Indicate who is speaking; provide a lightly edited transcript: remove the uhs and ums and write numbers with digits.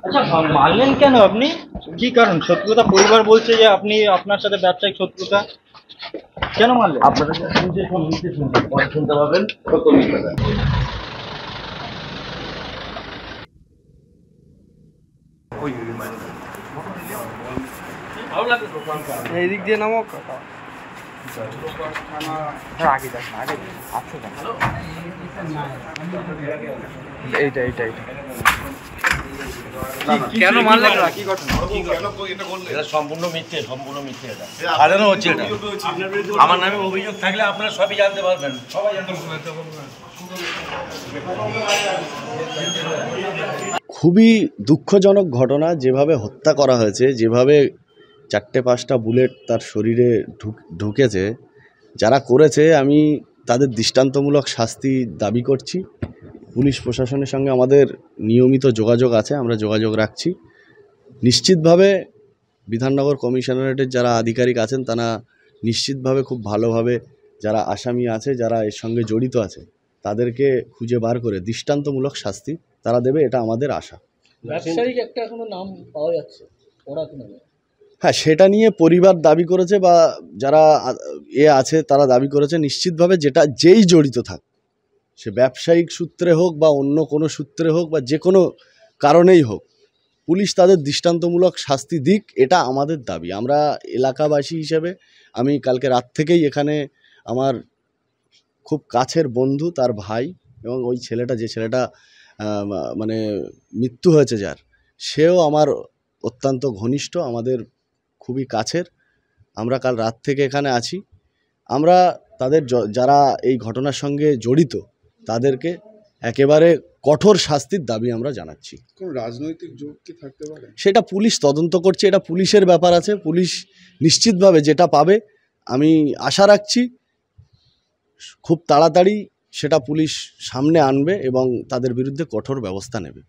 Speaker 1: আচ্ছা, মারলেন কেন আপনি? কি কারণ? শত্রুতা, পরিবার বলছে যে আপনি আপনার সাথে ব্যবসায়িক শত্রুতা। কেন মারলেন?
Speaker 2: আপনারা যে শুনছে সব নিচে শুনছেন, পরে শুনতে পাবেন সত্য মিথ্যাটা।
Speaker 3: এই দিক দিয়ে নামো কাকা। আগে দেখ না, আগে আচ্ছা এইটা এইটা এইটা কেন মারলে? কি ঘটনা?
Speaker 2: এটা সম্পূর্ণ মিথ্যে, সম্পূর্ণ মিথ্যে। এটা সাজানো হচ্ছে। এটা আমার নামে অভিযোগ থাকলে আপনারা সবই জানতে পারবেন, সবাই জানতে পারবেন।
Speaker 4: খুবই দুঃখজনক ঘটনা, যেভাবে হত্যা করা হয়েছে, যেভাবে 4-5টা বুলেট তার শরীরে ঢুকেছে। যারা করেছে আমি তাদের দৃষ্টান্তমূলক শাস্তি দাবি করছি। পুলিশ প্রশাসনের সঙ্গে আমাদের নিয়মিত যোগাযোগ আছে, আমরা যোগাযোগ রাখছি। নিশ্চিতভাবে বিধাননগর কমিশনারেটের যারা আধিকারিক আছেন তারা নিশ্চিতভাবে খুব ভালোভাবে যারা আসামি আছে, যারা এর সঙ্গে জড়িত আছে, তাদেরকে খুঁজে বার করে দৃষ্টান্তমূলক শাস্তি তারা দেবে, এটা আমাদের আশা।
Speaker 5: ব্যবসায়িক একটা এখনো নাম পাওয়া যাচ্ছে, ওরা কি নামে?
Speaker 4: হ্যাঁ, সেটা নিয়ে পরিবার দাবি করেছে বা যারা আছে তারা দাবি করেছে। নিশ্চিতভাবে যেই জড়িত থাক, সে ব্যবসায়িক সূত্রে হোক বা অন্য কোনো সূত্রে হোক বা যে কোনো কারণেই হোক, পুলিশ তাদের দৃষ্টান্তমূলক শাস্তি দিক, এটা আমাদের দাবি। আমরা এলাকাবাসী হিসেবে আমি কালকে রাত থেকেই এখানে, আমার খুব কাছের বন্ধু, তার ভাই এবং ওই ছেলেটা, যে ছেলেটা মানে মৃত্যু হয়েছে যার, সেও আমার অত্যন্ত ঘনিষ্ঠ, আমাদের খুবই কাছের। আমরা কাল রাত থেকে এখানে আছি। আমরা তাদের যারা এই ঘটনার সঙ্গে জড়িত তাদেরকে একেবারে কঠোর শাস্তির দাবি আমরা জানাচ্ছি।
Speaker 6: কোন রাজনৈতিক যোগ কি থাকতে পারে?
Speaker 4: সেটা পুলিশ তদন্ত করছে, এটা পুলিশের ব্যাপার আছে। পুলিশ নিশ্চিতভাবে যেটা পাবে, আমি আশা রাখছি খুব তাড়াতাড়ি সেটা পুলিশ সামনে আনবে এবং তাদের বিরুদ্ধে কঠোর ব্যবস্থা নেবে।